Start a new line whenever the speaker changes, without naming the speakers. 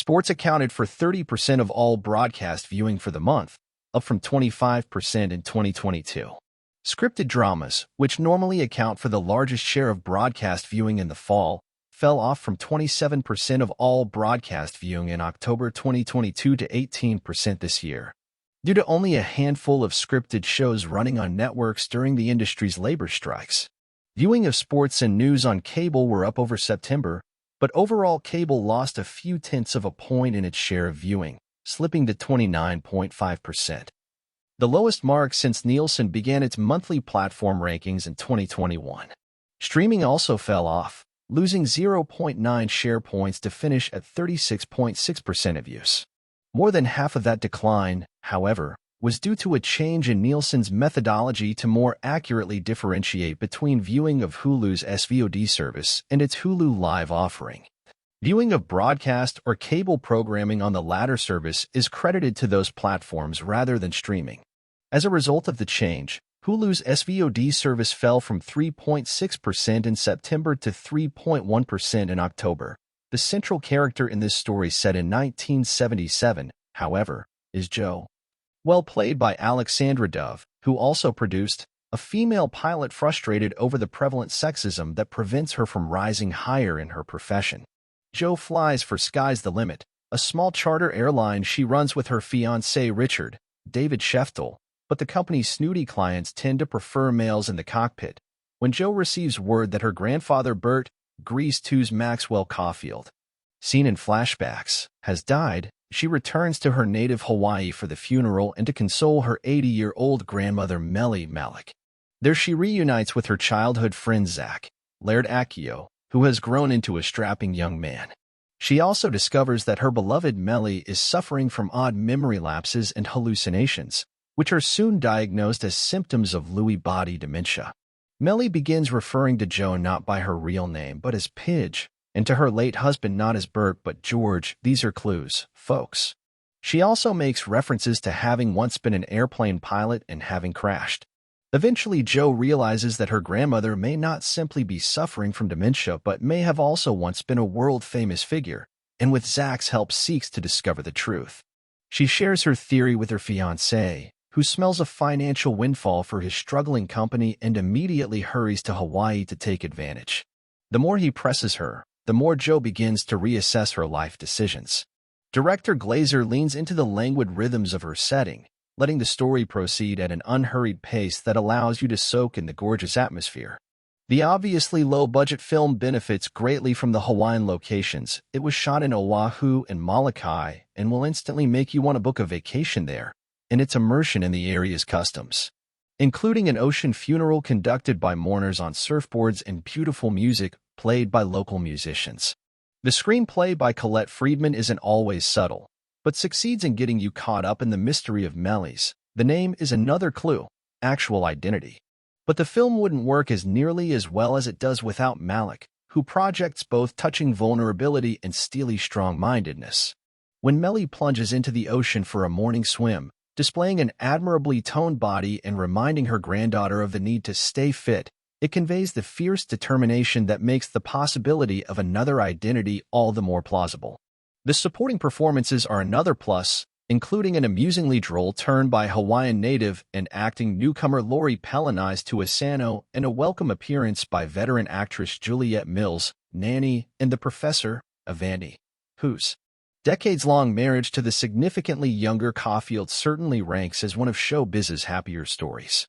Sports accounted for 30% of all broadcast viewing for the month, up from 25% in 2022. Scripted dramas, which normally account for the largest share of broadcast viewing in the fall, fell off from 27% of all broadcast viewing in October 2022 to 18% this year, due to only a handful of scripted shows running on networks during the industry's labor strikes. Viewing of sports and news on cable were up over September, but overall cable lost a few tenths of a point in its share of viewing, slipping to 29.5%. The lowest mark since Nielsen began its monthly platform rankings in 2021. Streaming also fell off, losing 0.9 share points to finish at 36.6% of use. More than half of that decline, however, was due to a change in Nielsen's methodology to more accurately differentiate between viewing of Hulu's SVOD service and its Hulu Live offering. Viewing of broadcast or cable programming on the latter service is credited to those platforms rather than streaming. As a result of the change, Hulu's SVOD service fell from 3.6% in September to 3.1% in October. The central character in this story, set in 1977, however, is Jo. Well played by Alixzandra Dove, who also produced, a female pilot frustrated over the prevalent sexism that prevents her from rising higher in her profession. Jo flies for Sky's the Limit, a small charter airline she runs with her fiancé Richard, David Sheftell, but the company's snooty clients tend to prefer males in the cockpit. When Jo receives word that her grandfather Bert, Grease 2's Maxwell Caulfield, seen in flashbacks, has died, she returns to her native Hawaii for the funeral and to console her 80-year-old grandmother Wendie Malick. There she reunites with her childhood friend Zach, Laird Accio, who has grown into a strapping young man. She also discovers that her beloved Melly is suffering from odd memory lapses and hallucinations, which are soon diagnosed as symptoms of Lewy body dementia. Melly begins referring to Jo not by her real name but as Pidge, and to her late husband not as Bert but George. These are clues, folks. She also makes references to having once been an airplane pilot and having crashed. Eventually, Jo realizes that her grandmother may not simply be suffering from dementia but may have also once been a world-famous figure, and with Zach's help seeks to discover the truth. She shares her theory with her fiancé, who smells a financial windfall for his struggling company and immediately hurries to Hawaii to take advantage. The more he presses her, the more Jo begins to reassess her life decisions. Director Glazer leans into the languid rhythms of her setting, letting the story proceed at an unhurried pace that allows you to soak in the gorgeous atmosphere. The obviously low-budget film benefits greatly from the Hawaiian locations. It was shot in Oahu and Molokai and will instantly make you want to book a vacation there, and its immersion in the area's customs, including an ocean funeral conducted by mourners on surfboards and beautiful music played by local musicians. The screenplay by Colette Friedman isn't always subtle, but succeeds in getting you caught up in the mystery of Melly's. The name is another clue, actual identity. But the film wouldn't work as nearly as well as it does without Malick, who projects both touching vulnerability and steely strong-mindedness. When Melly plunges into the ocean for a morning swim, displaying an admirably toned body and reminding her granddaughter of the need to stay fit, it conveys the fierce determination that makes the possibility of another identity all the more plausible. The supporting performances are another plus, including an amusingly droll turn by Hawaiian native and acting newcomer Lori Pellenized to Asano and a welcome appearance by veteran actress Juliette Mills, Nanny, and the Professor, Avandi, whose decades-long marriage to the significantly younger Caulfield certainly ranks as one of showbiz's happier stories.